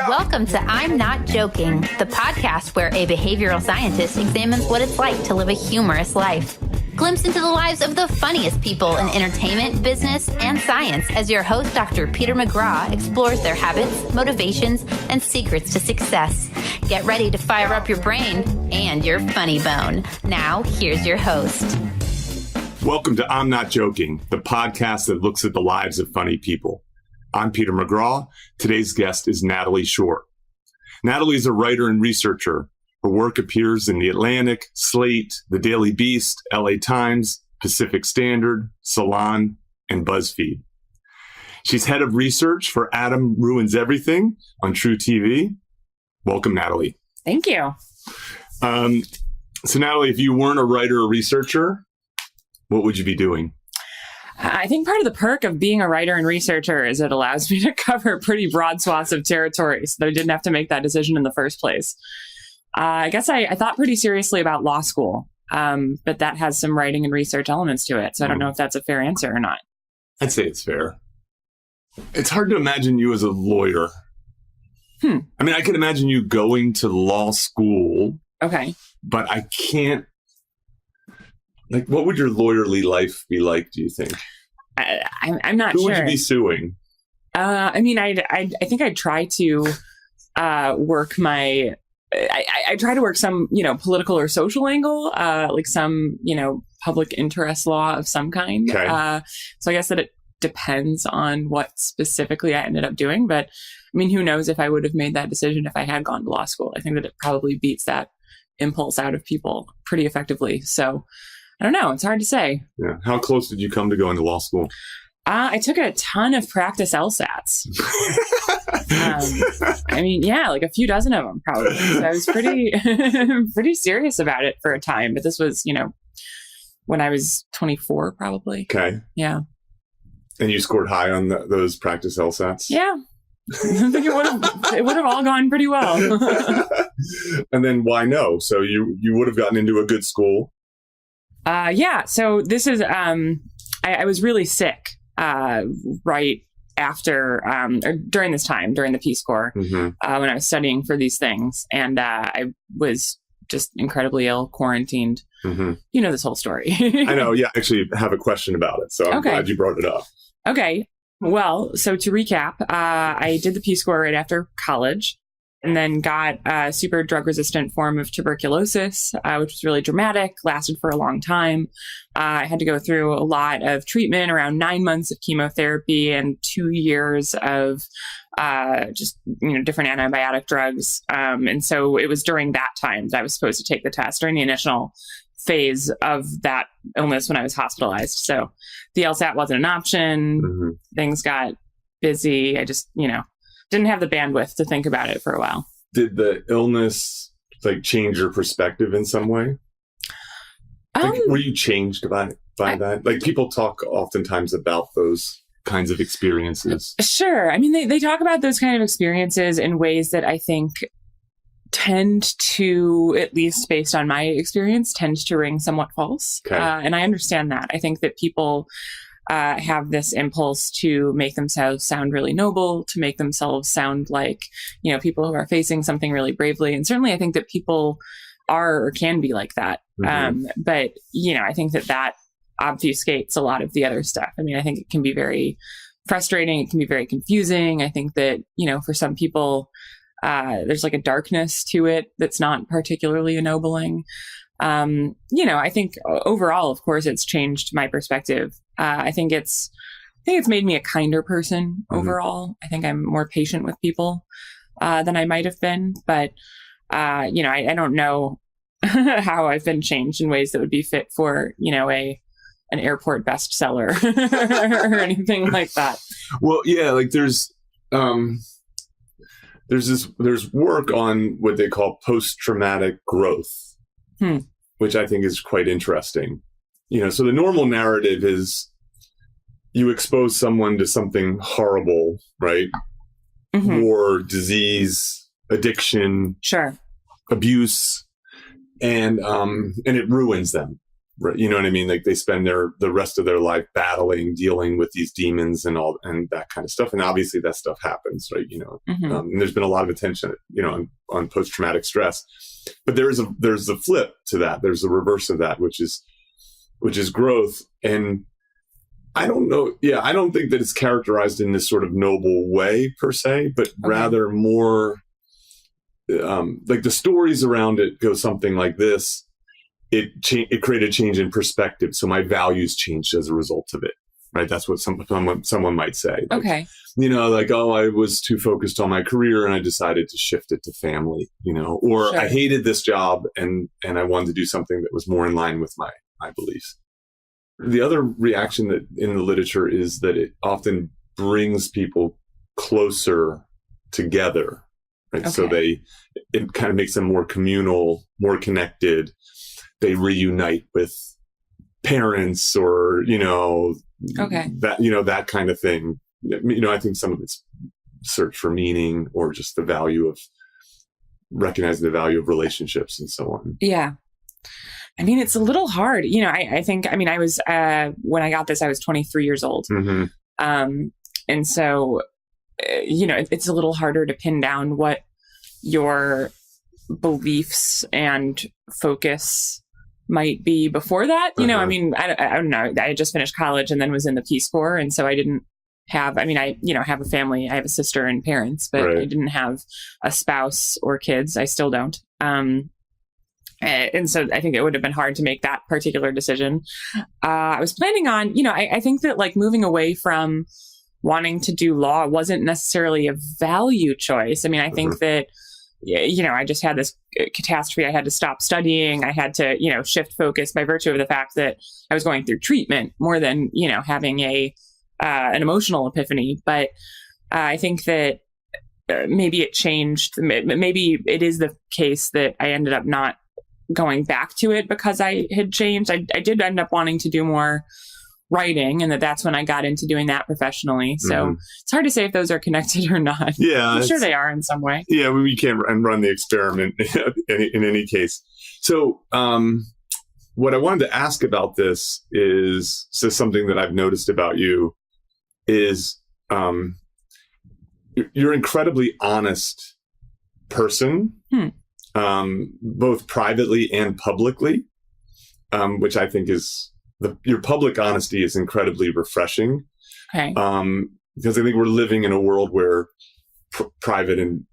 Welcome to I'm Not Joking, the podcast where a behavioral scientist examines what it's like to live a humorous life. Glimpse into the lives of the funniest people in entertainment, business, and science as your host, Dr. Peter McGraw, explores their habits, motivations, and secrets to success. Get ready to fire up your brain and your funny bone. Now, here's your host. Welcome to I'm Not Joking, the podcast that looks at the lives of funny people. I'm Peter McGraw. Today's guest is Natalie Shure. Natalie is a writer and researcher. Her work appears in The Atlantic, Slate, The Daily Beast, LA Times, Pacific Standard, Salon, and BuzzFeed. She's head of research for Adam Ruins Everything on True TV. Welcome, Natalie. Thank you. So, Natalie, if you weren't a writer or researcher, what would you be doing? I think part of the perk of being a writer and researcher is it allows me to cover pretty broad swaths of territory so that I didn't have to make that decision in the first place. I guess I thought pretty seriously about law school, but that has some writing and research elements to it. So I don't know if that's a fair answer or not. I'd say it's fair. It's hard to imagine you as a lawyer. I mean, I can imagine you going to law school. Okay. But I can't. Like, what would your lawyerly life be like, do you think? I'm not sure. Who would you be suing? I mean, I think I'd try to work my... I try to work some, political or social angle, like some, public interest law of some kind. Okay. So I guess that it depends on what specifically I ended up doing. But I mean, who knows if I would have made that decision if I had gone to law school. I think that it probably beats that impulse out of people pretty effectively. So I don't know. It's hard to say. Yeah. How close did you come to going to law school? I took a ton of practice LSATs. I mean, yeah, like a few dozen of them probably. So I was pretty serious about it for a time. But this was, when I was 24, probably. Okay. Yeah. And you scored high on those practice LSATs? Yeah. I think it would have all gone pretty well. And then why no? So you would have gotten into a good school. Yeah. So this is, I was really sick, right after, or during this time, during the Peace Corps, when I was studying for these things. And, I was just incredibly ill, quarantined. You know, this whole story. I know. Yeah. Actually have a question about it. So I'm glad you brought it up. Okay. Well, so to recap, I did the Peace Corps right after college. And then got a super drug-resistant form of tuberculosis, which was really dramatic, lasted for a long time. I had to go through a lot of treatment, around 9 months of chemotherapy and 2 years of just, different antibiotic drugs. And so it was during that time that I was supposed to take the test, during the initial phase of that illness when I was hospitalized. So the LSAT wasn't an option. Things got busy. I just, didn't have the bandwidth to think about it for a while. Did the illness change your perspective in some way? Were you changed by that? Like, people talk oftentimes about those kinds of experiences. Sure. I mean, they talk about those kind of experiences in ways that I think tend to, at least based on my experience, tend to ring somewhat false. Okay. And I understand that. I think that people have this impulse to make themselves sound really noble, to make themselves sound like, people who are facing something really bravely. And certainly I think that people are or can be like that. But, I think that obfuscates a lot of the other stuff. I mean, I think it can be very frustrating. It can be very confusing. I think that, for some people, there's like a darkness to it that's not particularly ennobling. I think overall, of course, it's changed my perspective. I think it's made me a kinder person overall. I think I'm more patient with people than I might have been. But, I don't know how I've been changed in ways that would be fit for, an airport bestseller or anything like that. Well, yeah, there's work on what they call post-traumatic growth, which I think is quite interesting. So the normal narrative is you expose someone to something horrible, right? War, disease, addiction, sure, abuse, and it ruins them. You know what I mean? Like they spend the rest of their life dealing with these demons and that kind of stuff. And obviously that stuff happens, right? And there's been a lot of attention, on post-traumatic stress, but there's a flip to that. There's a reverse of that, which is growth. And I don't know. Yeah. I don't think that it's characterized in this sort of noble way per se, but rather more like the stories around it go something like this. It created a change in perspective. So my values changed as a result of it, right? That's what someone might say. Like, okay. I was too focused on my career and I decided to shift it to family, or Sure. I hated this job and I wanted to do something that was more in line with my beliefs. The other reaction that in the literature is that it often brings people closer together, right? Okay. So it kind of makes them more communal, more connected. They reunite with parents or, that kind of thing. I think some of it's search for meaning or just the value of recognizing the value of relationships and so on. Yeah. I mean, it's a little hard. I think, I was, when I got this, I was 23 years old. Mm-hmm. And so, it's a little harder to pin down what your beliefs and focus might be before that. I don't know. I just finished college and then was in the Peace Corps. And so I didn't have, I have a family, I have a sister and parents, but right. I didn't have a spouse or kids. I still don't. And so I think it would have been hard to make that particular decision. I was planning on, I think that like moving away from wanting to do law wasn't necessarily a value choice. I think that, I just had this catastrophe. I had to stop studying. I had to, shift focus by virtue of the fact that I was going through treatment more than, having an emotional epiphany. But I think that maybe it changed. Maybe it is the case that I ended up not going back to it because I had changed. I did end up wanting to do more writing, and that's when I got into doing that professionally. So it's hard to say if those are connected or not. Yeah, I'm sure they are in some way. Yeah, we can't run the experiment in any case. So what I wanted to ask about this is something that I've noticed about you is you're an incredibly honest person, both privately and publicly, which I think is your public honesty is incredibly refreshing. Okay. Because I think we're living in a world where private and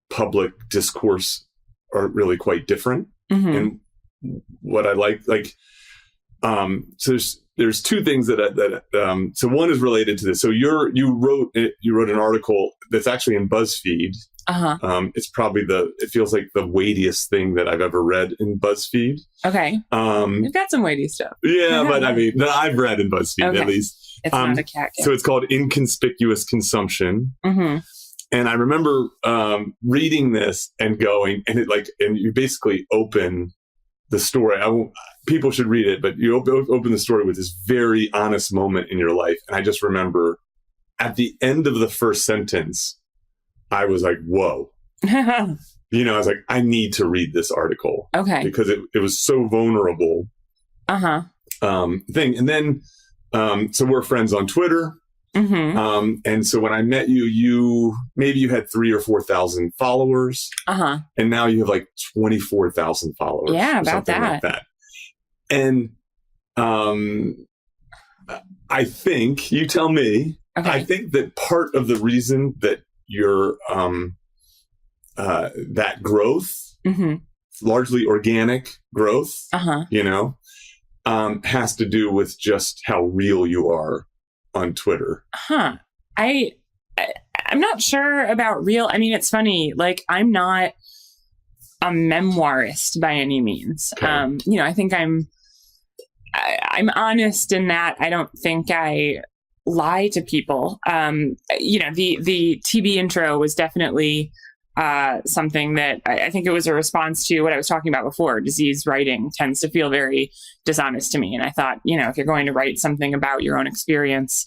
public discourse are really quite different. Mm-hmm. And what I like, so there's two things so one is related to this. So you wrote an article that's actually in BuzzFeed. It's probably it feels like the weightiest thing that I've ever read in BuzzFeed. Okay. You've got some weighty stuff. Yeah, but that I've read in BuzzFeed at least. It's not a cat. So it's called Inconspicuous Consumption. Mm-hmm. And I remember reading this and going, and you basically open the story. People should read it, but you open the story with this very honest moment in your life. And I just remember at the end of the first sentence, I was like, whoa. I was like, I need to read this article. Okay. Because it was so vulnerable. Thing. And then, so we're friends on Twitter. Mm-hmm. And so when I met you had 3,000 or 4,000 followers. And now you have like 24,000 followers. Yeah, about like that. And I think, you tell me, I think that part of the reason that your that growth, largely organic growth, has to do with just how real you are on Twitter. I'm not sure about real. It's funny. Like, I'm not a memoirist by any means. Okay. I think I'm honest in that I don't think I lie to people. The TB intro was definitely something that I think it was a response to what I was talking about before. Disease writing tends to feel very dishonest to me. And I thought, if you're going to write something about your own experience,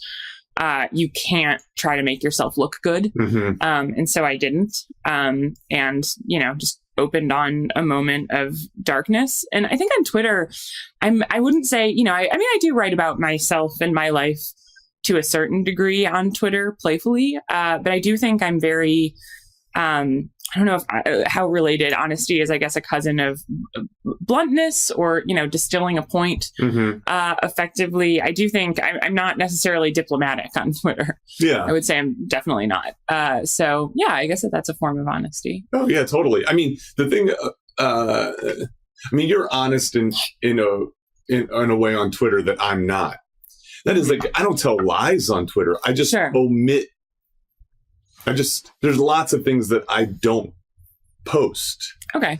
you can't try to make yourself look good. And so I didn't. And, just opened on a moment of darkness. And I think on Twitter, I wouldn't say, I do write about myself and my life to a certain degree on Twitter playfully. But I do think I'm very, I don't know how related honesty is, I guess, a cousin of bluntness or, distilling a point effectively. I do think I'm not necessarily diplomatic on Twitter. Yeah. I would say I'm definitely not. So, yeah, I guess that's a form of honesty. Oh, yeah, totally. I mean, the thing, you're honest in a way on Twitter that I'm not. That is like, I don't tell lies on Twitter. I just omit. There's lots of things that I don't post. Okay.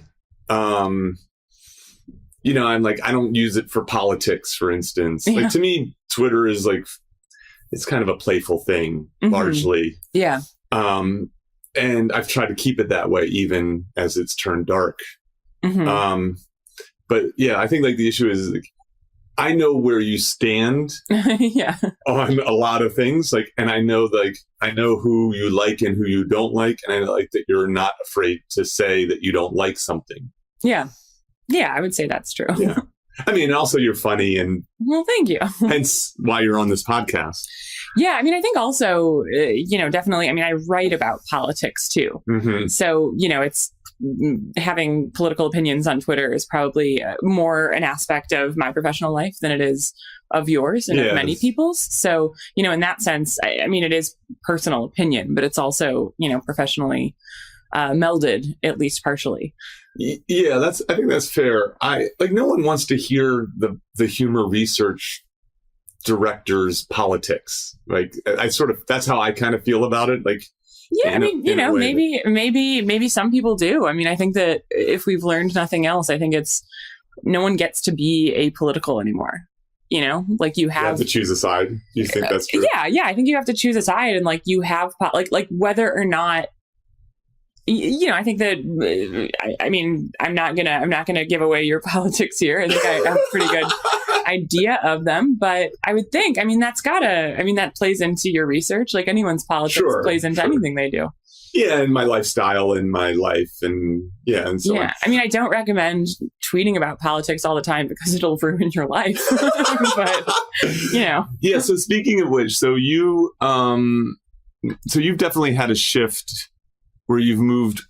I'm like, I don't use it for politics, for instance. Yeah. Like, to me, Twitter is like, it's kind of a playful thing, largely. Yeah. And I've tried to keep it that way, even as it's turned dark. But yeah, I think like the issue is, like, I know where you stand on a lot of things. Like, and I know who you like and who you don't like. And I like that you're not afraid to say that you don't like something. Yeah. Yeah, I would say that's true. Yeah. I mean, also you're funny and well, thank you. Hence why you're on this podcast. Yeah. I mean, I think also, definitely, I write about politics too. So, it's having political opinions on Twitter is probably more an aspect of my professional life than it is of yours and of many people's. So, in that sense, it is personal opinion, but it's also, professionally melded, at least partially. Yeah, I think that's fair. No one wants to hear the humor research director's politics. Like, that's how I kind of feel about it. Like, yeah, maybe some people do. I think that if we've learned nothing else, I think it's no one gets to be apolitical anymore. Like you have to choose a side. You think that's true? Yeah. I think you have to choose a side, and like you have like whether or not. I think that I'm not gonna give away your politics here. I think I have a pretty good idea of them, but I would think, that plays into your research. Like anyone's politics plays into anything they do. Yeah, and my lifestyle and my life, and and so on. I don't recommend tweeting about politics all the time because it'll ruin your life. But Yeah. So speaking of which, so you've definitely had a shift where you've moved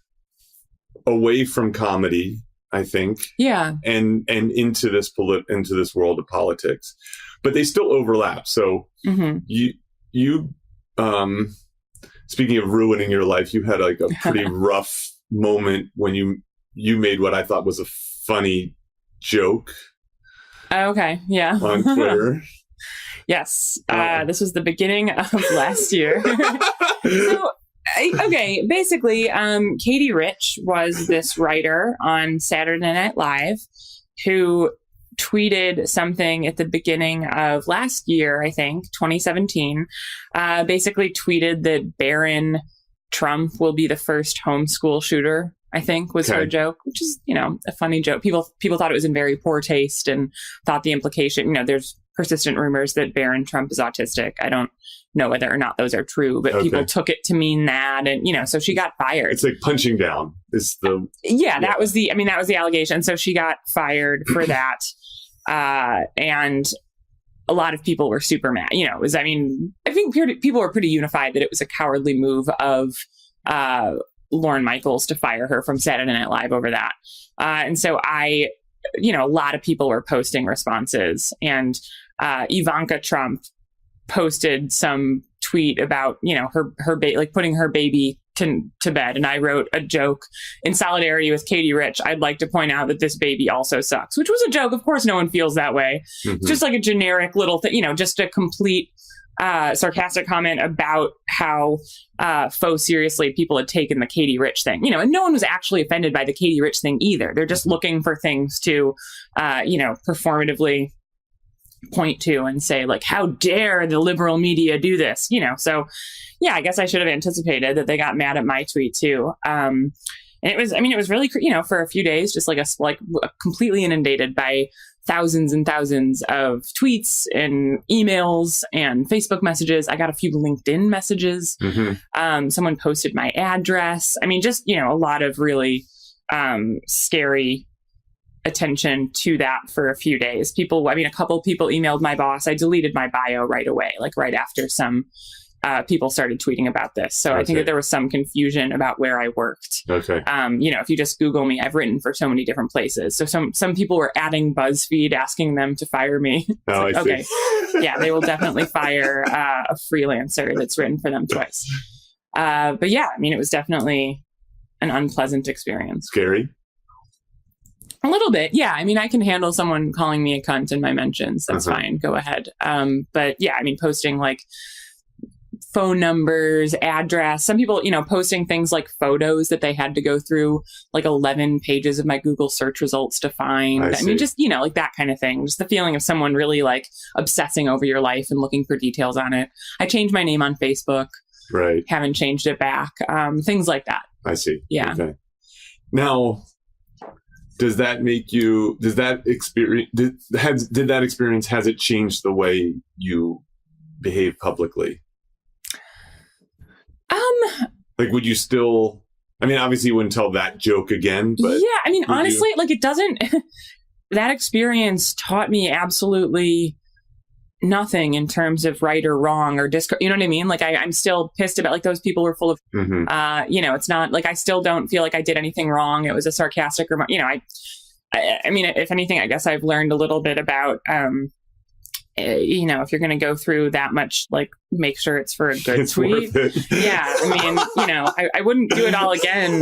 away from comedy, I think. Yeah. And into this world of politics. But they still overlap. So you speaking of ruining your life, you had like a pretty rough moment when you made what I thought was a funny joke. Okay. Yeah. On Twitter. Yes. This was the beginning of last year. Okay, basically, Katie Rich was this writer on Saturday Night Live who tweeted something at the beginning of last year, I think, 2017, basically tweeted that Barron Trump will be the first homeschool shooter, I think was her joke, which is, a funny joke. People thought it was in very poor taste and thought the implication, there's persistent rumors that Barron Trump is autistic. I don't know whether or not those are true, but people took it to mean that. And, so she got fired. It's like punching down is the... that was the allegation. So she got fired for that. And a lot of people were super mad. I think people were pretty unified that it was a cowardly move of Lorne Michaels to fire her from Saturday Night Live over that. And so a lot of people were posting responses, and Ivanka Trump posted some tweet about, her putting her baby to bed. And I wrote a joke in solidarity with Katie Rich. I'd like to point out that this baby also sucks, which was a joke. Of course, no one feels that way. It's just like a generic little thing, just a complete sarcastic comment about how faux seriously people had taken the Katie Rich thing, and no one was actually offended by the Katie Rich thing either. They're just looking for things to, performatively point to and say, like, how dare the liberal media do this, so I guess I should have anticipated that they got mad at my tweet too. And it was really, for a few days, just completely inundated by thousands and thousands of tweets and emails and Facebook messages. I got a few LinkedIn messages. Someone posted my address. Just, a lot of really scary attention to that for a few days. A couple people emailed my boss. I deleted my bio right away, like right after some people started tweeting about this. So I think that there was some confusion about where I worked. Okay. If you just Google me, I've written for so many different places. So some people were adding BuzzFeed, asking them to fire me. Oh, like, I see. Okay. Yeah, they will definitely fire a freelancer that's written for them twice. But yeah, it was definitely an unpleasant experience. Scary? A little bit. Yeah. I can handle someone calling me a cunt in my mentions. That's fine. Go ahead. But yeah, posting like phone numbers, address, some people, posting things like photos that they had to go through like 11 pages of my Google search results to find. Just, like that kind of thing. Just the feeling of someone really like obsessing over your life and looking for details on it. I changed my name on Facebook. Right. Haven't changed it back. Things like that. I see. Yeah. Okay. Now, does that experience, has it changed the way you behave publicly? Like, would you still, obviously you wouldn't tell that joke again, but yeah, honestly, like it doesn't, that experience taught me absolutely nothing in terms of right or wrong or you know what I mean? Like I'm still pissed about, like, those people were full of, it's not like, I still don't feel like I did anything wrong. It was a sarcastic remark. If anything, I guess I've learned a little bit about, if you're going to go through that much, like, make sure it's for a good tweet. Yeah. I wouldn't do it all again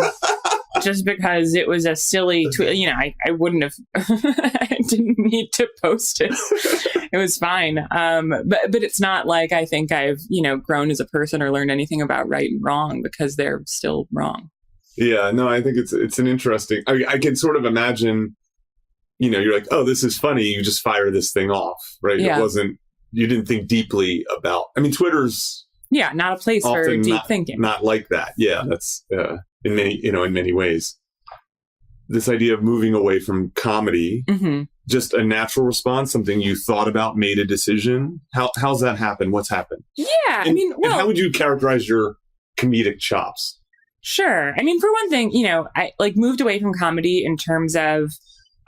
just because it was a silly tweet. I wouldn't have, I didn't need to post it. It was fine. But it's not like I think I've, grown as a person or learned anything about right and wrong, because they're still wrong. Yeah, no, I think it's an interesting, I can sort of imagine, you're like, oh, this is funny. You just fire this thing off, right? Yeah. You didn't think deeply about, Twitter's. Yeah. Not a place for deep thinking. Not like that. Yeah. That's in many ways. This idea of moving away from comedy, just a natural response, something you thought about, made a decision. How's that happen? What's happened? Yeah. And how would you characterize your comedic chops? Sure. For one thing, I moved away from comedy in terms of,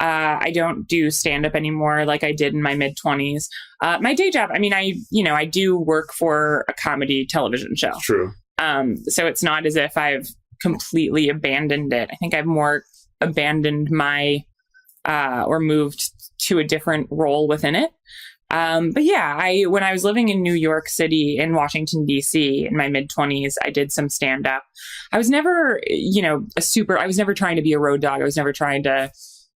I don't do stand-up anymore like I did in my mid-20s. My day job, I do work for a comedy television show. True. So it's not as if I've completely abandoned it. I think I've more abandoned my, or moved to a different role within it. But yeah, when I was living in New York City, in Washington, D.C. in my mid-20s, I did some stand-up. I was never, I was never trying to be a road dog. I was never trying to,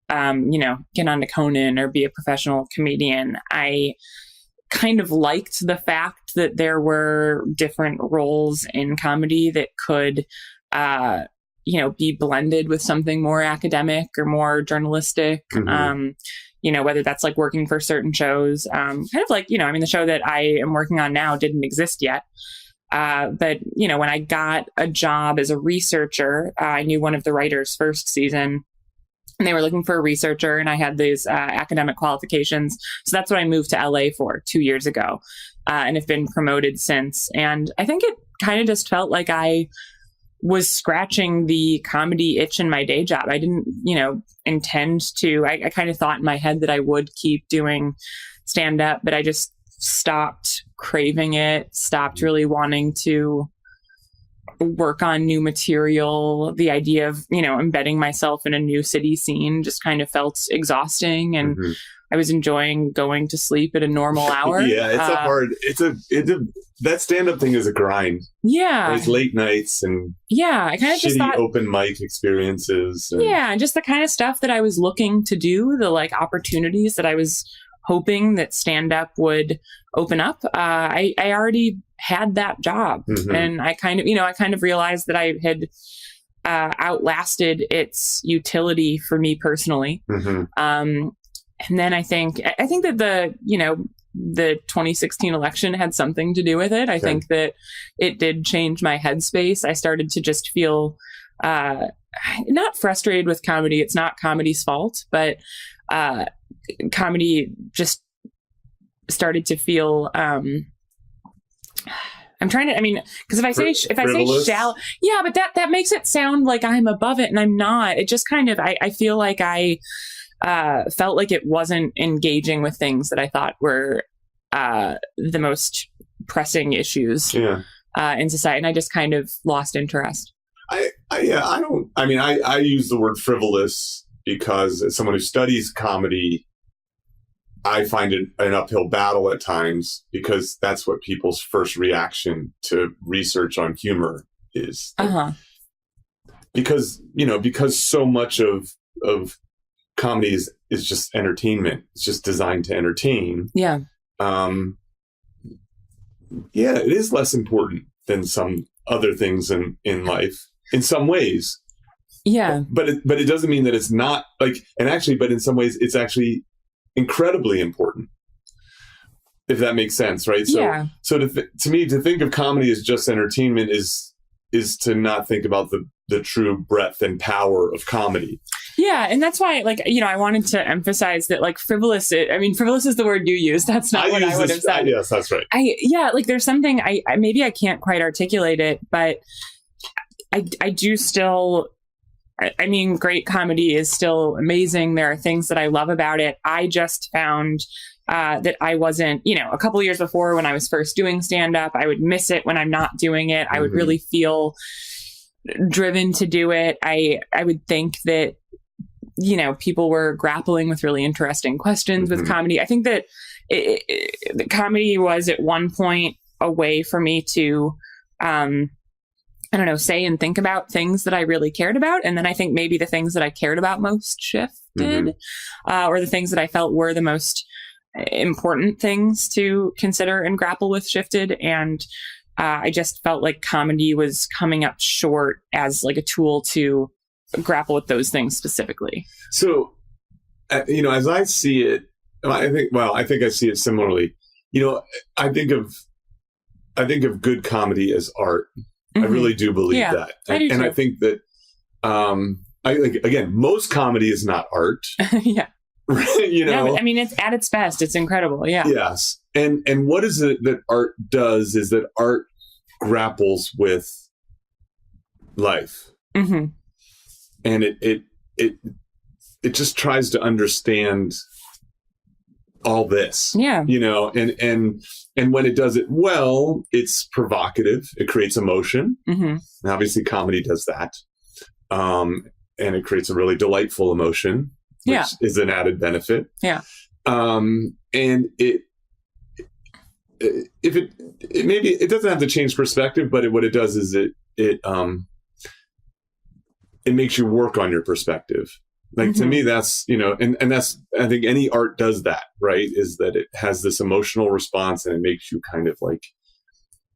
get on to Conan or be a professional comedian. I kind of liked the fact that there were different roles in comedy that could, be blended with something more academic or more journalistic. Whether that's like working for certain shows, kind of like, the show that I am working on now didn't exist yet. But when I got a job as a researcher, I knew one of the writers first season, and they were looking for a researcher, and I had these academic qualifications. So that's what I moved to LA for 2 years ago, and have been promoted since. And I think it kind of just felt like I was scratching the comedy itch in my day job. I didn't, intend to. I kind of thought in my head that I would keep doing stand up, but I just stopped craving it, stopped really wanting to work on new material. The idea of, embedding myself in a new city scene just kind of felt exhausting, and I was enjoying going to sleep at a normal hour. Yeah, that stand-up thing is a grind. Yeah. There's late nights and I kind of just thought open mic experiences. And just the kind of stuff that I was looking to do, the like opportunities that I was hoping that stand-up would open up. I already had that job, and I kind of realized that I had outlasted its utility for me personally. And then I think that the 2016 election had something to do with it. I think that it did change my headspace. I started to just feel not frustrated with comedy. It's not comedy's fault, but comedy just started to feel I'm trying to, I mean, because if I say shallow, yeah, but that makes it sound like I'm above it, and I'm not. It just kind of, I feel like I felt like it wasn't engaging with things that I thought were the most pressing issues in society, and I just kind of lost interest. I use the word frivolous because as someone who studies comedy, I find it an uphill battle at times, because that's what people's first reaction to research on humor is. Because so much of comedy is just entertainment. It's just designed to entertain. Yeah. It is less important than some other things in life in some ways. Yeah. But it doesn't mean that it's not but in some ways it's actually incredibly important, if that makes sense, right? So, so to me, to think of comedy as just entertainment is to not think about the true breadth and power of comedy. Yeah, and that's why, I wanted to emphasize that, frivolous. Frivolous is the word you use. That's not what I would have said. Yes, that's right. There's something I maybe I can't quite articulate it, but I do still. I mean, great comedy is still amazing. There are things that I love about it. I just found that I wasn't, a couple of years before when I was first doing stand-up, I would miss it when I'm not doing it. I would really feel driven to do it. I would think that, people were grappling with really interesting questions with comedy. I think that the comedy was at one point a way for me to, say and think about things that I really cared about. And then I think maybe the things that I cared about most shifted, or the things that I felt were the most important things to consider and grapple with shifted. And I just felt like comedy was coming up short as a tool to grapple with those things specifically. So, as I see it, I think I see it similarly. I think of good comedy as art. I really do believe that. And I think that, most comedy is not art. Yeah. Right? No, but, it's at its best. It's incredible. Yeah. Yes. And what is it that art does is that art grapples with life. And it just tries to understand all this. Yeah. And when it does it well, it's provocative. It creates emotion. And obviously comedy does that. And it creates a really delightful emotion, which is an added benefit. Yeah. And it maybe it doesn't have to change perspective, but what it does is it makes you work on your perspective. To me, that's, and that's, I think any art does that, right? Is that it has this emotional response and it makes you kind of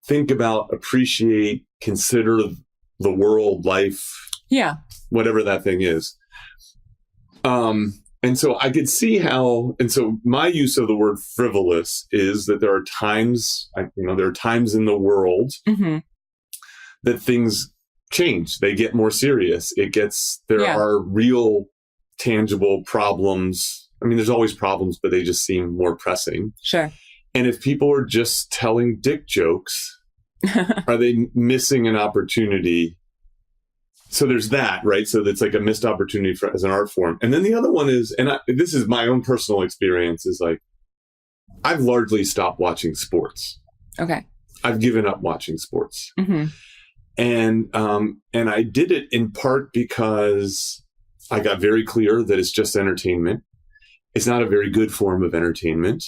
think about, appreciate, consider the world, life, whatever that thing is. And so I could see how, and so my use of the word frivolous is that there are times, there are times in the world that things change. They get more serious. There are real tangible problems. There's always problems, but they just seem more pressing. Sure. And if people are just telling dick jokes, are they missing an opportunity? So there's that, right? So that's a missed opportunity as an art form. And then the other one is, and this is my own personal experience, is I've largely stopped watching sports. Okay. I've given up watching sports. And I did it in part because I got very clear that it's just entertainment. It's not a very good form of entertainment.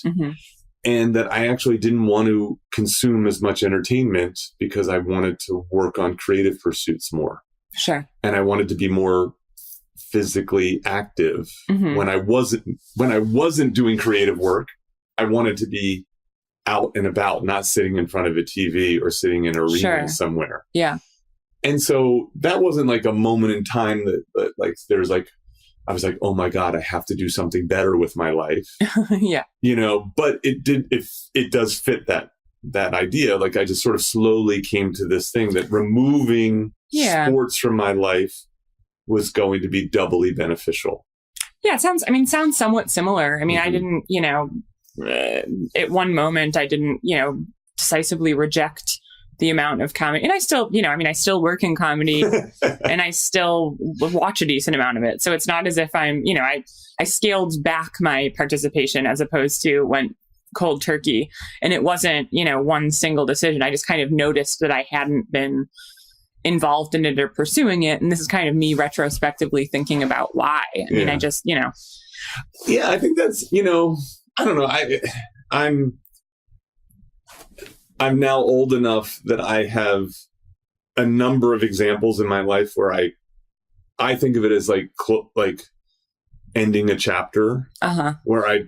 And that I actually didn't want to consume as much entertainment because I wanted to work on creative pursuits more. Sure. And I wanted to be more physically active. When I wasn't doing creative work, I wanted to be out and about, not sitting in front of a TV or sitting in an arena somewhere. Yeah. And so that wasn't a moment in time that there's I was oh my God, I have to do something better with my life. Yeah. But it does fit that idea. I just sort of slowly came to this thing that removing sports from my life was going to be doubly beneficial. Yeah. It sounds somewhat similar. I didn't, at one moment I didn't, decisively reject the amount of comedy. And I still, I still work in comedy and I still watch a decent amount of it. So it's not as if I'm, I scaled back my participation as opposed to went cold turkey. And it wasn't, one single decision. I just kind of noticed that I hadn't been involved in it or pursuing it. And this is kind of me retrospectively thinking about why. I mean, I just, Yeah, I think that's, I don't know. I'm now old enough that I have a number of examples in my life where I think of it as like ending a chapter, where I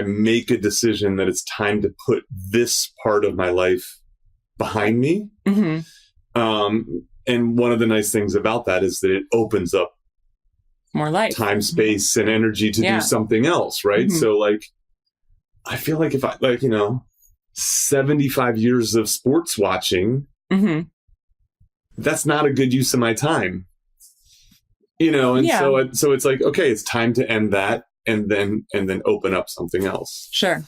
make a decision that it's time to put this part of my life behind me. And one of the nice things about that is that it opens up more life, time, space, and energy to do something else. Right. So I feel like if I 75 years of sports watching, that's not a good use of my time, so it's like, okay, it's time to end that and then open up something else. Sure.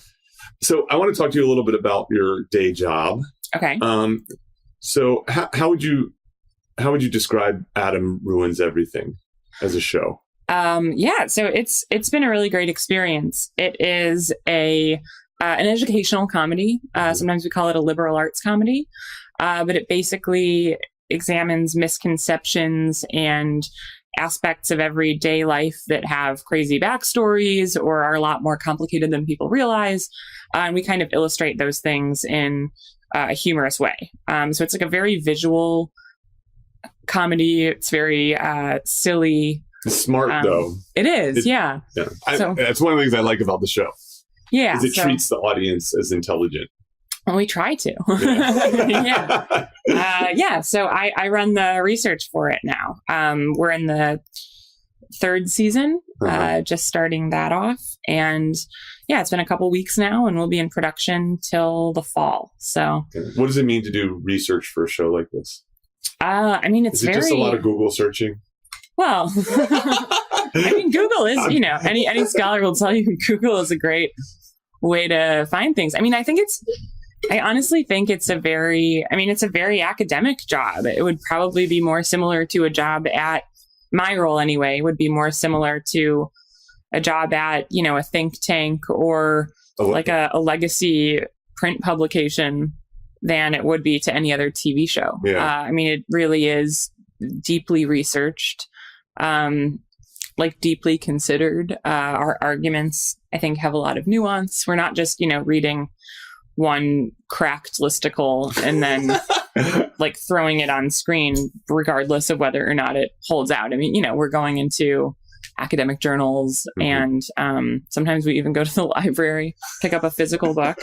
So I want to talk to you a little bit about your day job. Okay. So how would you describe Adam Ruins Everything as a show? So it's been a really great experience. It is an educational comedy. Sometimes we call it a liberal arts comedy, but it basically examines misconceptions and aspects of everyday life that have crazy backstories or are a lot more complicated than people realize. And we kind of illustrate those things in a humorous way. So it's like a very visual comedy. It's very silly. It's smart, though. It is, yeah. That's one of the things I like about the show. Yeah. Is it treats the audience as intelligent. Well, we try to. So I run the research for it now. We're in the 3rd season, just starting that off. And it's been a couple weeks now and we'll be in production till the fall. So what does it mean to do research for a show like this? It's just a lot of Google searching? Well, Google is, any scholar will tell you Google is a great way to find things. I honestly think it's a very academic job. It would probably be more similar to a job at my role anyway, would be more similar to a job at, a think tank or like a legacy print publication than it would be to any other TV show. Yeah. It really is deeply researched, deeply considered. Our arguments, I think, have a lot of nuance. We're not just, reading one cracked listicle and then throwing it on screen, regardless of whether or not it holds out. We're going into academic journals and sometimes we even go to the library, pick up a physical book.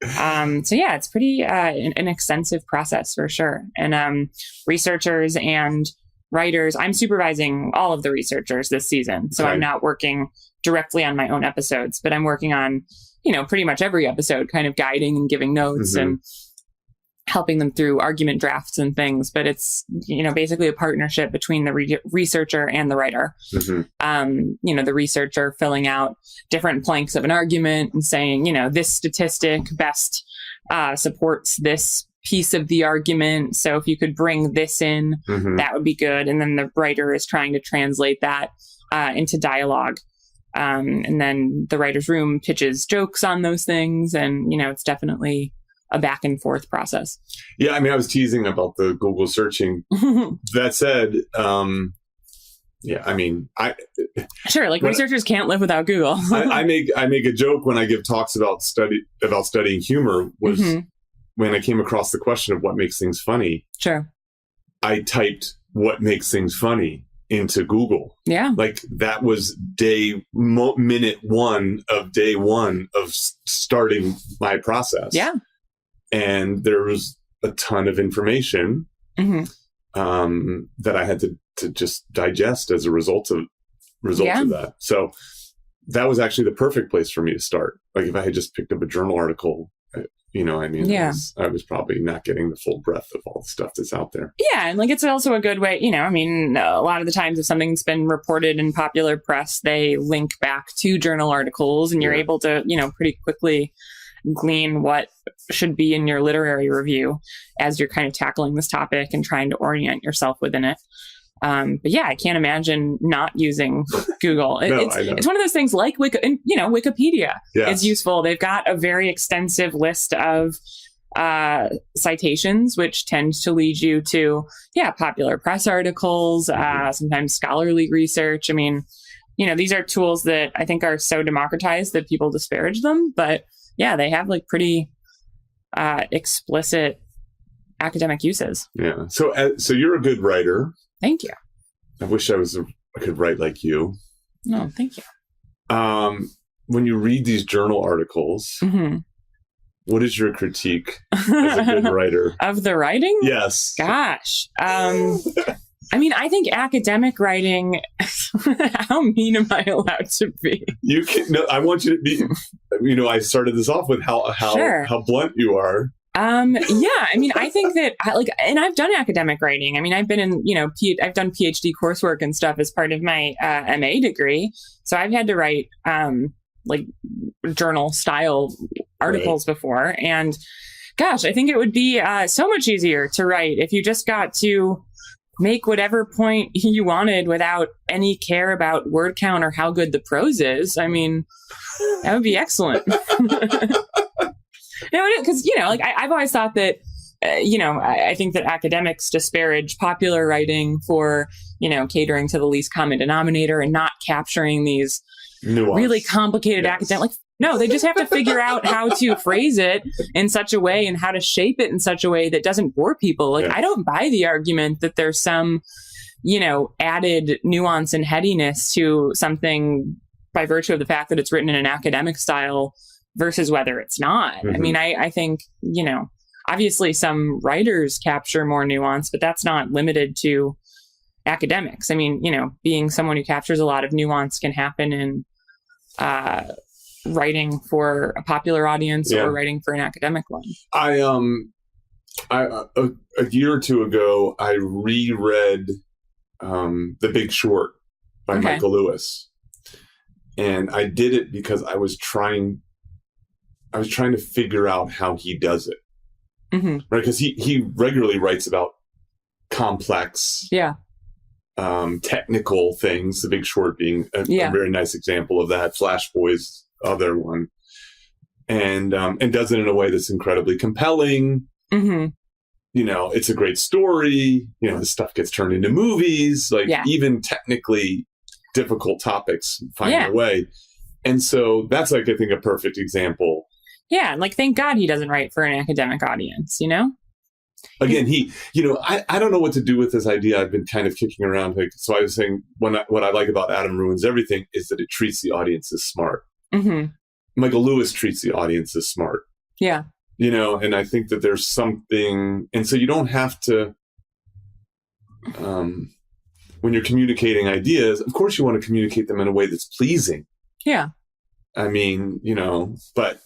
It's pretty an extensive process for sure. And researchers and writers, I'm supervising all of the researchers this season. So I'm not working directly on my own episodes, but I'm working on, pretty much every episode, kind of guiding and giving notes and helping them through argument drafts and things. But it's, basically a partnership between the researcher and the writer. The researcher filling out different planks of an argument and saying, this statistic best supports this piece of the argument. So if you could bring this in, that would be good. And then the writer is trying to translate that into dialogue. And then the writer's room pitches jokes on those things. And, it's definitely a back and forth process. Yeah. I was teasing about the Google searching. That said, researchers can't live without Google. I make a joke when I give talks about studying humor was when I came across the question of what makes things funny. Sure. I typed what makes things funny into Google. Yeah. That was minute one of day one of starting my process. Yeah. And there was a ton of information that I had to just digest as a result of that. So that was actually the perfect place for me to start. If I had just picked up a journal article, I was probably not getting the full breadth of all the stuff that's out there. Yeah. And it's also a good way, a lot of the times if something's been reported in popular press, they link back to journal articles and you're able to, pretty quickly glean what should be in your literary review as you're kind of tackling this topic and trying to orient yourself within it. But yeah, I can't imagine not using Google. It's one of those things like Wikipedia is useful. They've got a very extensive list of citations, which tend to lead you to, popular press articles, sometimes scholarly research. I mean, these are tools that I think are so democratized that people disparage them. But yeah, they have like pretty explicit academic uses. Yeah. So you're a good writer. Thank you. I wish I could write like you. No, thank you. When you read these journal articles, what is your critique as a good writer? Of the writing? Yes. Gosh. I mean, I think academic writing, how mean am I allowed to be? You can, no, I want you to be, I started this off with how blunt you are. Yeah, I mean, I think that and I've done academic writing. I mean, I've been in, I've done PhD coursework and stuff as part of my MA degree. So I've had to write journal style articles before. And gosh, I think it would be so much easier to write if you just got to make whatever point you wanted without any care about word count or how good the prose is. I mean, that would be excellent. No, because, I've always thought that, I think that academics disparage popular writing for, catering to the least common denominator and not capturing these really complicated academic. No, they just have to figure out how to phrase it in such a way and how to shape it in such a way that doesn't bore people. I don't buy the argument that there's some, added nuance and headiness to something by virtue of the fact that it's written in an academic style versus whether it's not. I mean, I think, obviously some writers capture more nuance, but that's not limited to academics. I mean, being someone who captures a lot of nuance can happen in writing for a popular audience or writing for an academic one. A year or two ago, I reread The Big Short by Michael Lewis. And I did it because I was trying to figure out how he does it. Right? Because he regularly writes about complex, technical things, The Big Short being a very nice example of that. Flash Boy's other one. And does it in a way that's incredibly compelling. It's a great story. This stuff gets turned into movies, even technically difficult topics find their way. And so that's I think a perfect example. Yeah. And thank God he doesn't write for an academic audience, Again, I don't know what to do with this idea. I've been kind of kicking around. So I was saying what I like about Adam Ruins Everything is that it treats the audience as smart. Michael Lewis treats the audience as smart. Yeah. And I think that there's something, and so you don't have to, when you're communicating ideas, of course you want to communicate them in a way that's pleasing. Yeah. I mean, but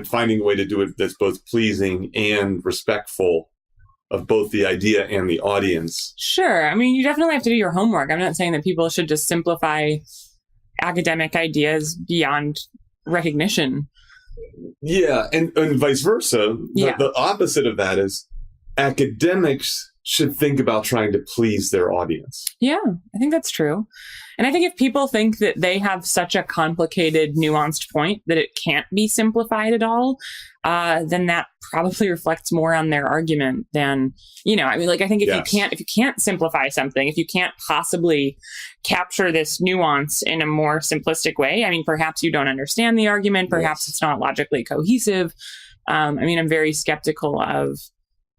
finding a way to do it that's both pleasing and respectful of both the idea and the audience. Sure. I mean, you definitely have to do your homework. I'm not saying that people should just simplify academic ideas beyond recognition. Yeah. And vice versa. The opposite of that is academics should think about trying to please their audience. Yeah, I think that's true. And I think if people think that they have such a complicated, nuanced point that it can't be simplified at all, then that probably reflects more on their argument than, I think if you can't simplify something, if you can't possibly capture this nuance in a more simplistic way, I mean, perhaps you don't understand the argument, perhaps it's not logically cohesive. I'm very skeptical of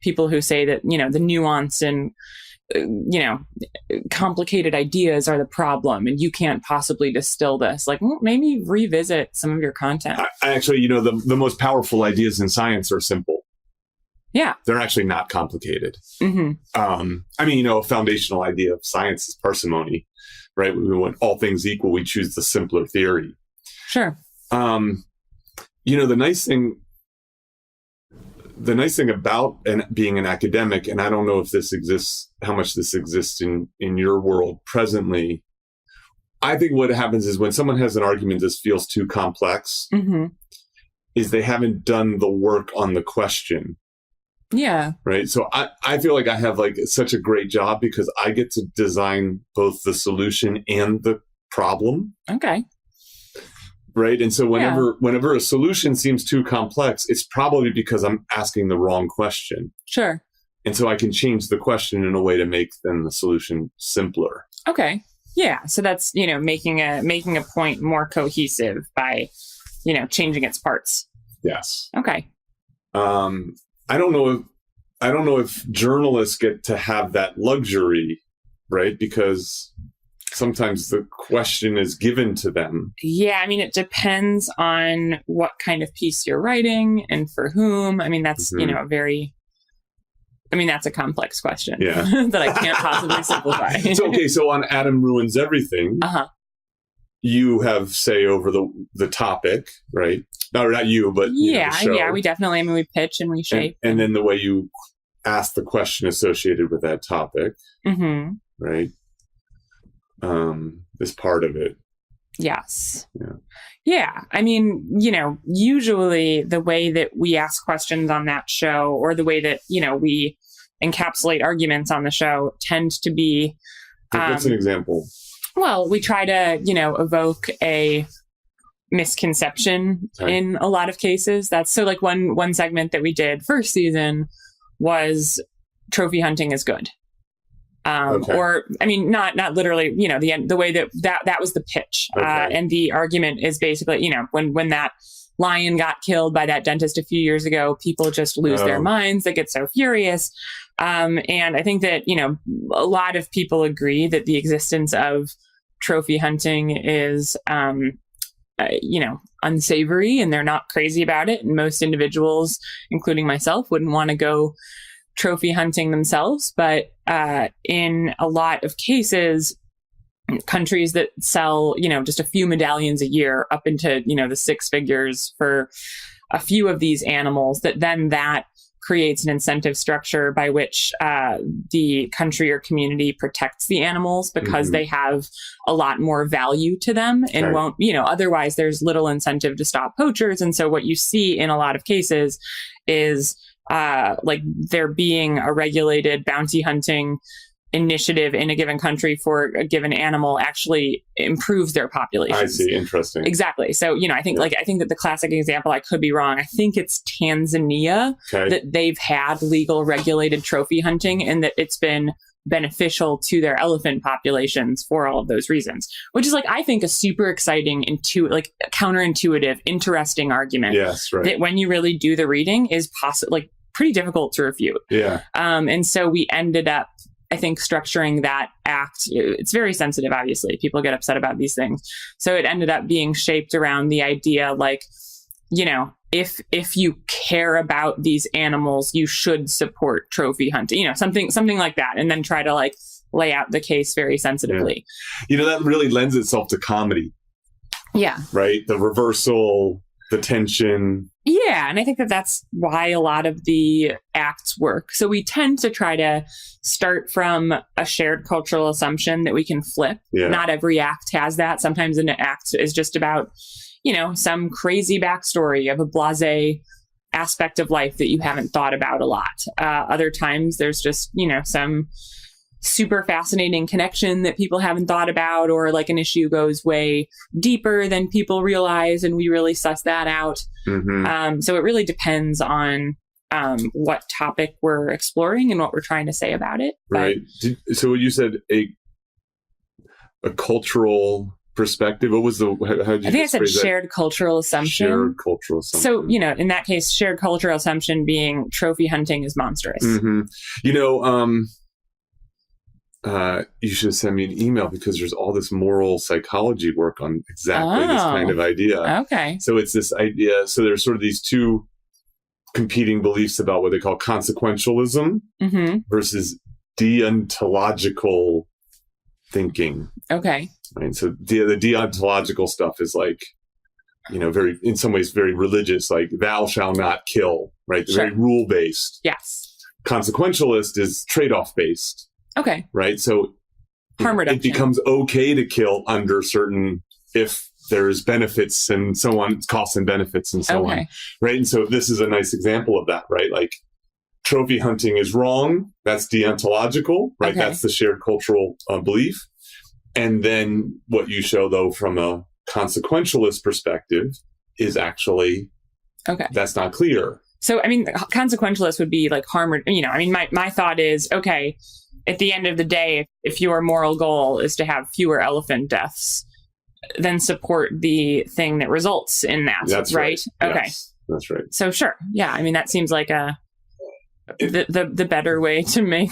people who say that, the nuance and, complicated ideas are the problem and you can't possibly distill this. Maybe revisit some of your content. I actually, the most powerful ideas in science are simple. Yeah. They're actually not complicated. A foundational idea of science is parsimony, right? When all things equal, we choose the simpler theory. Sure. The nice thing about being an academic, and I don't know if this exists, how much this exists in your world presently. I think what happens is when someone has an argument that feels too complex, is they haven't done the work on the question. Yeah. Right. So I feel like I have like such a great job because I get to design both the solution and the problem. Okay. Right. And so whenever a solution seems too complex, it's probably because I'm asking the wrong question. Sure. And so I can change the question in a way to make then the solution simpler. Okay. Yeah. So that's, making a point more cohesive by, changing its parts. Yes. Okay. I don't know if journalists get to have that luxury, right? Because sometimes the question is given to them. Yeah. I mean, it depends on what kind of piece you're writing and for whom. I mean, that's, that's a complex question that I can't possibly simplify. So on Adam Ruins Everything, you have say over the topic, right? No, not you, but the show. We definitely, we pitch and we shape. And then the way you ask the question associated with that topic, right? Is part of it. Yes. Yeah. I mean, usually the way that we ask questions on that show or the way that, we encapsulate arguments on the show tend to be... What's an example? Well, we try to, evoke a misconception in a lot of cases. That's so like one segment that we did first season was trophy hunting is good. Or, I mean, not literally, the way that was the pitch. And the argument is basically, when that lion got killed by that dentist a few years ago, people just lose their minds. They get so furious. And I think that, a lot of people agree that the existence of trophy hunting is, unsavory and they're not crazy about it. And most individuals, including myself, wouldn't want to go trophy hunting themselves. But in a lot of cases, countries that sell, just a few medallions a year up into, the six figures for a few of these animals, that creates an incentive structure by which the country or community protects the animals because they have a lot more value to them and won't, otherwise there's little incentive to stop poachers. And so what you see in a lot of cases is like there being a regulated bounty hunting initiative in a given country for a given animal actually improves their population. I see. Interesting. Exactly. So, I think that the classic example, I could be wrong. I think it's Tanzania that they've had legal regulated trophy hunting and that it's been beneficial to their elephant populations for all of those reasons, which is I think a super exciting, counterintuitive, interesting argument. Yes, right. That when you really do the reading is pretty difficult to refute. Yeah. And so we ended up, I think, structuring that act. It's very sensitive, obviously. People get upset about these things. So it ended up being shaped around the idea, if you care about these animals, you should support trophy hunting, something like that. And then try to lay out the case very sensitively. Yeah. That really lends itself to comedy. Yeah. Right. The reversal, the tension. Yeah. And I think that that's why a lot of the acts work. So we tend to try to start from a shared cultural assumption that we can flip. Yeah. Not every act has that. Sometimes an act is just about, some crazy backstory of a blasé aspect of life that you haven't thought about a lot. Other times there's just, some super fascinating connection that people haven't thought about, or an issue goes way deeper than people realize and we really suss that out. So it really depends on what topic we're exploring and what we're trying to say about it. Right. So you said a cultural perspective. What was how did you I think I said shared cultural assumption. Shared cultural assumption. So, in that case, shared cultural assumption being trophy hunting is monstrous. You should send me an email because there's all this moral psychology work on exactly this kind of idea. Okay. So it's this idea. So there's sort of these two competing beliefs about what they call consequentialism versus deontological thinking. Okay. Right. So the deontological stuff is very, in some ways, very religious, thou shalt not kill, right? Sure. Very rule based. Yes. Consequentialist is trade-off based. Okay. Right. So harm reduction. It becomes okay to kill under certain, if there's benefits and so on, costs and benefits and so on, right? And so this is a nice example of that, right? Like trophy hunting is wrong. That's deontological, right? That's the shared cultural belief. And then what you show, though, from a consequentialist perspective is actually, that's not clear. So, I mean, consequentialist would be like harm, I mean, my thought is, okay, at the end of the day, if your moral goal is to have fewer elephant deaths, then support the thing that results in that. That's right. Okay. Yes, that's right. So sure. Yeah. I mean, that seems like the better way to make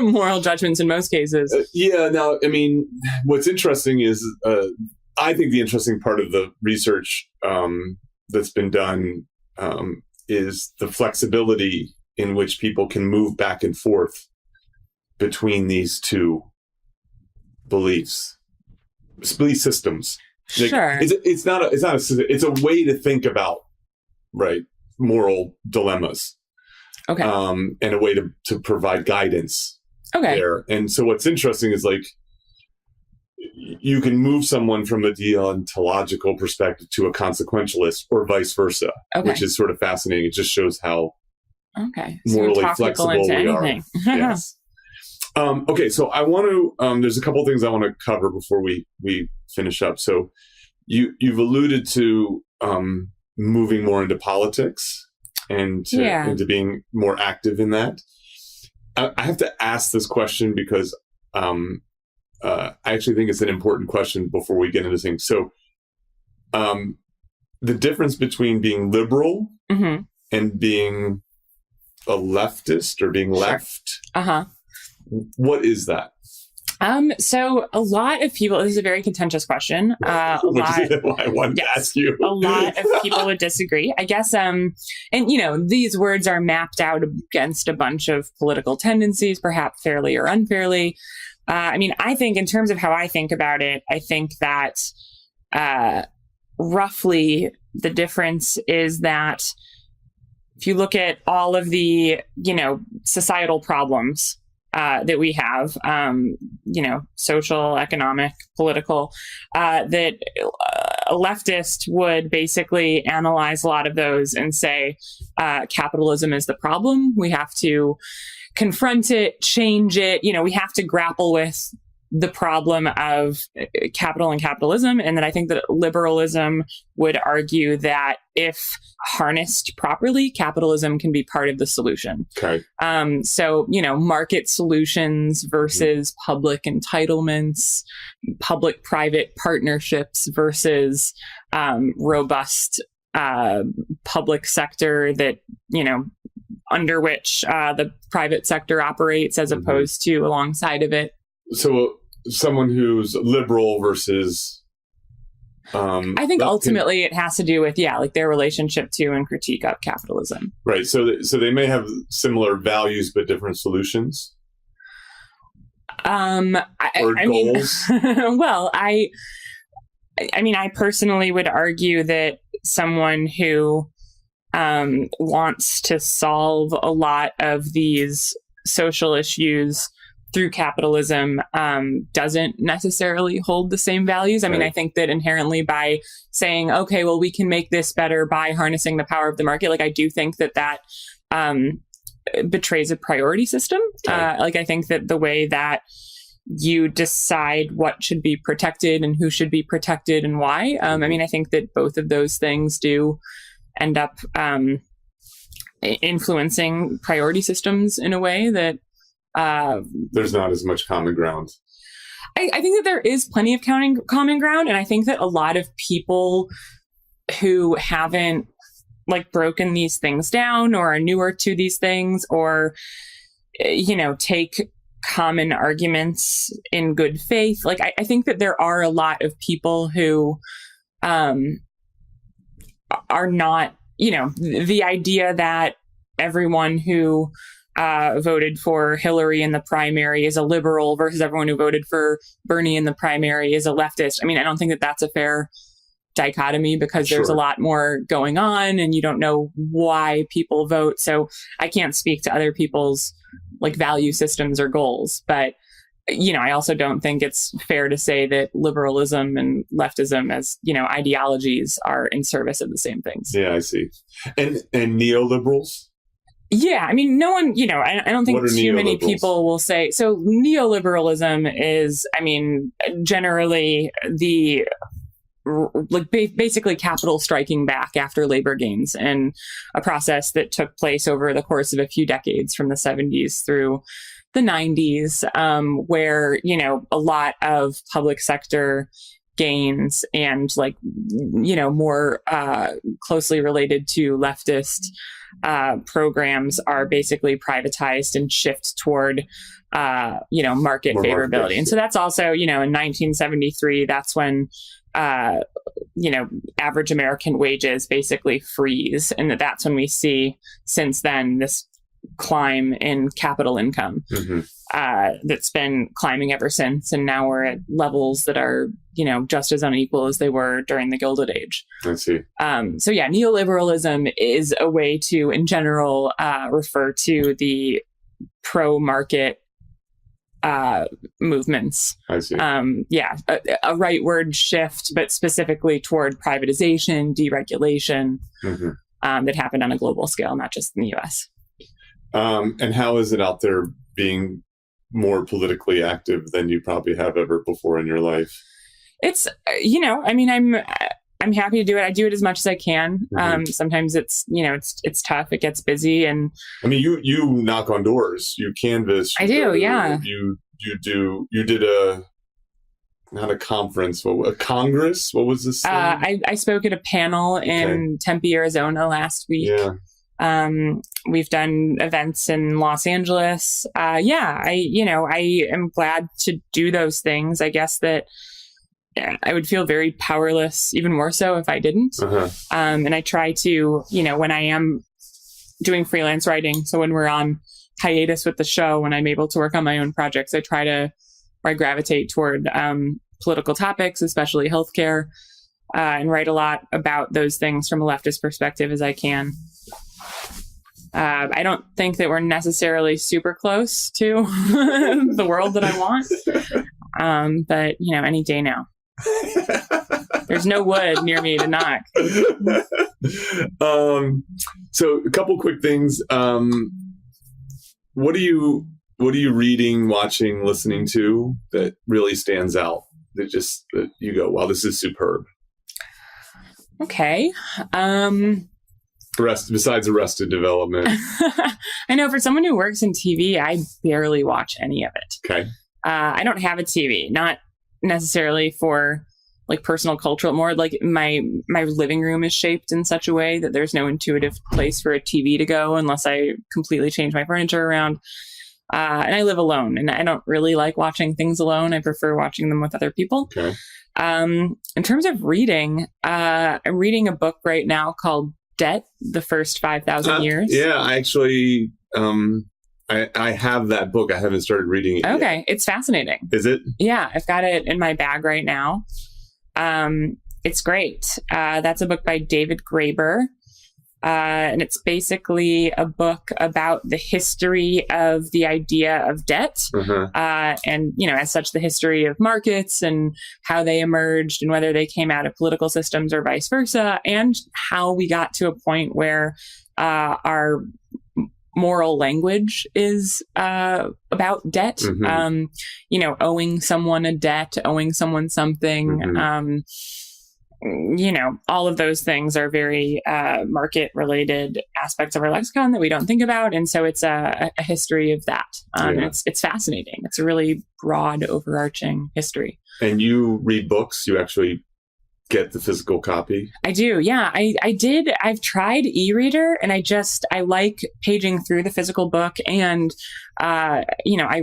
moral judgments in most cases. Now, I mean, what's interesting is, I think the interesting part of the research that's been done is the flexibility in which people can move back and forth between these two belief systems. Sure. It's a way to think about, right, moral dilemmas. Okay. And a way to provide guidance there. And so what's interesting is like, you can move someone from a deontological perspective to a consequentialist or vice versa, which is sort of fascinating. It just shows how morally flexible we are. Yes. So I want to, there's a couple of things I want to cover before we finish up. So you've alluded to moving more into politics and into being more active in that. I have to ask this question because I actually think it's an important question before we get into things. So the difference between being liberal and being a leftist or being left, what is that? So a lot of people, this is a very contentious question. Which is why I wanted to ask you. A lot of people would disagree, I guess. And, these words are mapped out against a bunch of political tendencies, perhaps fairly or unfairly. I think in terms of how I think about it, I think that roughly the difference is that if you look at all of the, societal problems that we have, social, economic, political, that a leftist would basically analyze a lot of those and say, capitalism is the problem. We have to confront it, change it. We have to grapple with the problem of capital and capitalism. And then I think that liberalism would argue that if harnessed properly, capitalism can be part of the solution. Okay. So, market solutions versus public entitlements, public-private partnerships versus robust public sector that, under which the private sector operates as opposed to alongside of it. So someone who's liberal versus... I think ultimately it has to do with, their relationship to and critique of capitalism. Right. So they may have similar values, but different solutions? Goals? Well, I personally would argue that someone who wants to solve a lot of these social issues through capitalism doesn't necessarily hold the same values. I think that inherently by saying, okay, well, we can make this better by harnessing the power of the market, I do think that betrays a priority system. I think that the way that you decide what should be protected and who should be protected and why, I think that both of those things do end up influencing priority systems in a way that there's not as much common ground. I think that there is plenty of common ground. And I think that a lot of people who haven't broken these things down or are newer to these things or, take common arguments in good faith. I think that there are a lot of people who are not, the idea that everyone who voted for Hillary in the primary is a liberal versus everyone who voted for Bernie in the primary is a leftist. I don't think that that's a fair dichotomy because there's a lot more going on and you don't know why people vote. So I can't speak to other people's value systems or goals, but I also don't think it's fair to say that liberalism and leftism as, ideologies are in service of the same things. Yeah, I see. And neoliberals? Yeah, I mean, no one, I don't think too many people will say. So neoliberalism is, generally basically capital striking back after labor gains, and a process that took place over the course of a few decades from the 70s through the 90s, where, a lot of public sector gains and more closely related to leftist programs are basically privatized and shift toward, market More favorability. market, and so that's also, in 1973, that's when, average American wages basically freeze. And that's when we see since then this climb in capital income that's been climbing ever since. And now we're at levels that are, just as unequal as they were during the Gilded Age. I see. So yeah, neoliberalism is a way to, in general, refer to the pro-market movements. I see. A rightward shift, but specifically toward privatization, deregulation, that happened on a global scale, not just in the US. And how is it out there being more politically active than you probably have ever before in your life? It's, I'm happy to do it. I do it as much as I can. Sometimes it's, it's tough. It gets busy, and you knock on doors, you canvass. I do. Yeah. You did not a conference, a Congress. What was this? I spoke at a panel in Tempe, Arizona last week. Yeah. We've done events in Los Angeles. I am glad to do those things. I guess that I would feel very powerless, even more so if I didn't. And I try to, when I am doing freelance writing, so when we're on hiatus with the show, when I'm able to work on my own projects, I gravitate toward political topics, especially healthcare, and write a lot about those things from a leftist perspective as I can. I don't think that we're necessarily super close to the world that I want. But, any day now. There's no wood near me to knock. So a couple quick things. What are you reading, watching, listening to that really stands out? That you go, wow, this is superb. Okay. Besides Arrested Development. I know for someone who works in TV, I barely watch any of it. Okay. I don't have a TV, not necessarily for personal cultural, more like my living room is shaped in such a way that there's no intuitive place for a TV to go unless I completely change my furniture around. And I live alone, and I don't really like watching things alone. I prefer watching them with other people. Okay. In terms of reading, I'm reading a book right now called Debt, the First 5,000 Years. Yeah, I actually, I have that book. I haven't started reading it Okay, yet. It's fascinating. Is it? Yeah, I've got it in my bag right now. It's great. That's a book by David Graeber. And it's basically a book about the history of the idea of debt. And, as such, the history of markets and how they emerged and whether they came out of political systems or vice versa, and how we got to a point where our moral language is about debt, owing someone a debt, owing someone something. All of those things are very market-related aspects of our lexicon that we don't think about, and so it's a history of that. And it's fascinating. It's a really broad, overarching history. And you read books? You actually get the physical copy? I do. Yeah, I did. I've tried e-reader, and I like paging through the physical book, and I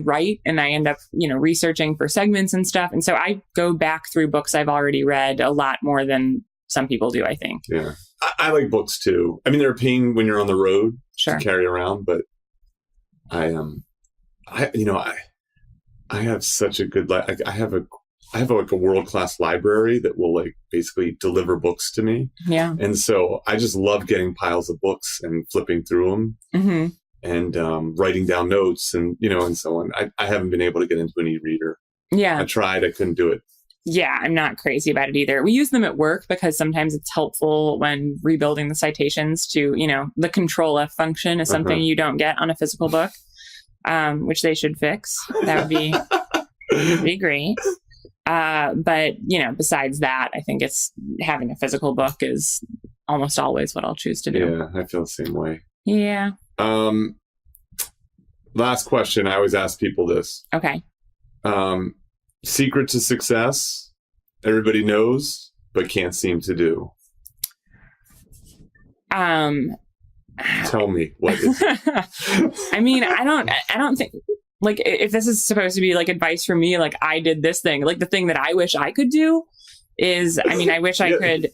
write and I end up, researching for segments and stuff. And so I go back through books I've already read a lot more than some people do, I think. Yeah. I like books too. I mean, they're a pain when you're on the road to carry around, but I have such a good, I have a world-class library that will basically deliver books to me. Yeah. And so I just love getting piles of books and flipping through them. writing down notes and, and so on. I haven't been able to get into an e-reader. Yeah. I tried. I couldn't do it. Yeah, I'm not crazy about it either. We use them at work because sometimes it's helpful when rebuilding the citations to, the Control F function is something you don't get on a physical book, which they should fix. That would be great. But, besides that, I think it's having a physical book is almost always what I'll choose to do. Yeah, I feel the same way. Yeah. Last question. I always ask people this. Okay. Secret to success, everybody knows, but can't seem to do. Tell me, what is it? I mean, I don't think, like, if this is supposed to be like advice for me, like I did this thing, like the thing that I wish I could do is, I wish I could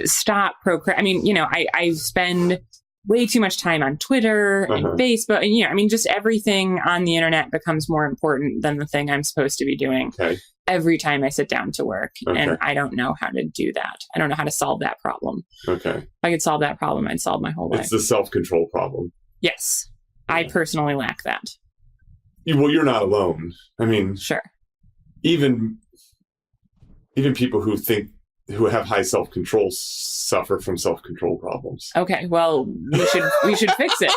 stop procrastinating. I spend way too much time on Twitter and Facebook. And, just everything on the internet becomes more important than the thing I'm supposed to be doing every time I sit down to work. And I don't know how to do that. I don't know how to solve that problem. Okay. If I could solve that problem, I'd solve my whole life. It's the self-control problem. Yes. Yeah. I personally lack that. Well, you're not alone. Sure. Even people who have high self-control suffer from self-control problems. Okay, well, we should fix it.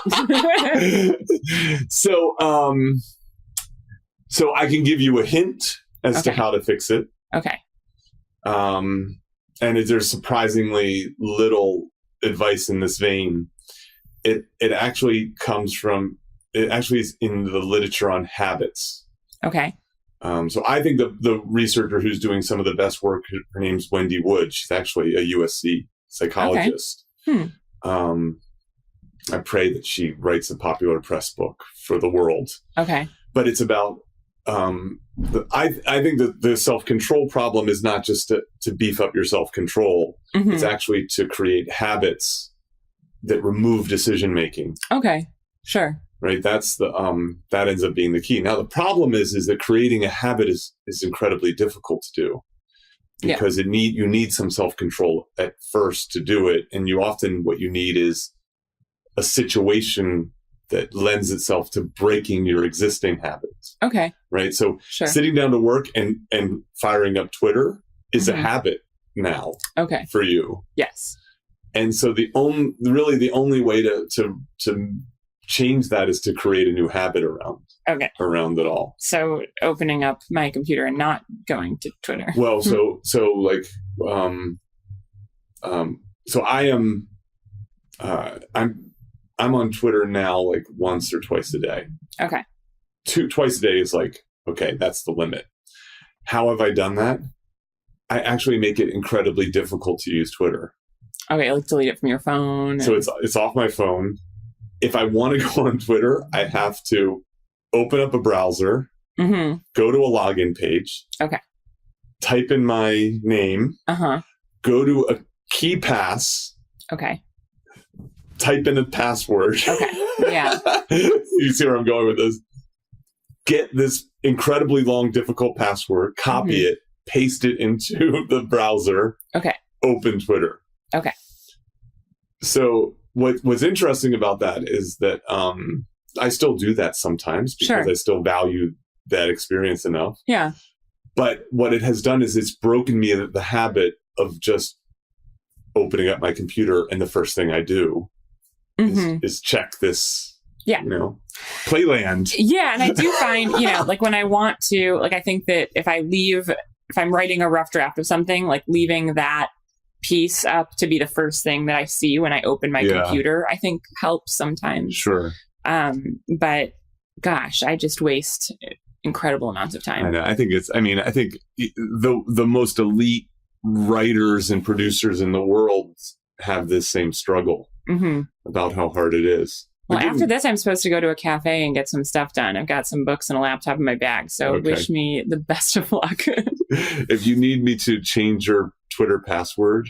So I can give you a hint as to how to fix it. Okay. And there's surprisingly little advice in this vein. It actually is in the literature on habits. Okay. So I think the researcher who's doing some of the best work, her name's Wendy Wood. She's actually a USC psychologist. Okay. I pray that she writes a popular press book for the world. Okay. But it's about, I think that the self-control problem is not just to beef up your self-control. Mm-hmm. It's actually to create habits that remove decision-making. Okay. Sure. Right. That's that ends up being the key. Now, the problem is that creating a habit is incredibly difficult to do because you need some self-control at first to do it. And what you need is a situation that lends itself to breaking your existing habits. Okay. Right. So sitting down to work and firing up Twitter is a habit now. Okay. For you. Yes. And so the only way to change that is to create a new habit around it all. So opening up my computer and not going to Twitter. Well, so I am, I'm on Twitter now like once or twice a day. Okay. Twice a day is okay, that's the limit. How have I done that? I actually make it incredibly difficult to use Twitter. Okay, delete it from your phone. So it's off my phone. If I want to go on Twitter, I have to open up a browser, go to a login page, type in my name, go to a key pass, type in a password. Yeah. You see where I'm going with this? Get this incredibly long, difficult password, copy it, paste it into the browser, open Twitter. Okay. So what's interesting about that is that I still do that sometimes because I still value that experience enough. Yeah. But what it has done is it's broken me the habit of just opening up my computer and the first thing I do is check this, Playland. Yeah. And I do find, when I want to, I think that if I'm writing a rough draft of something, leaving that piece up to be the first thing that I see when I open my computer, I think helps sometimes. Sure. But gosh, I just waste incredible amounts of time. I know. I think the most elite writers and producers in the world have this same struggle about how hard it is. Well, after this, I'm supposed to go to a cafe and get some stuff done. I've got some books and a laptop in my bag. So wish me the best of luck. If you need me to change your Twitter password,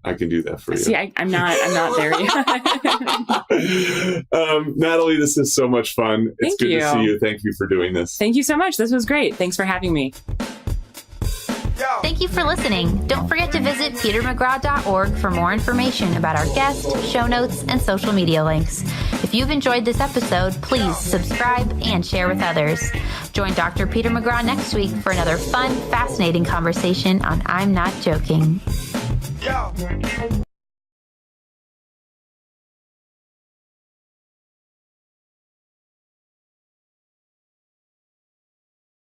I can do that for you. See, I'm not there yet. Natalie, this is so much fun. It's good to see you. Thank you for doing this. Thank you so much. This was great. Thanks for having me. Thank you for listening. Don't forget to visit petermcgraw.org for more information about our guests, show notes, and social media links. If If you've enjoyed this episode, please subscribe and share with others. Join Dr. Peter McGraw next week for another fun, fascinating conversation on I'm Not Joking.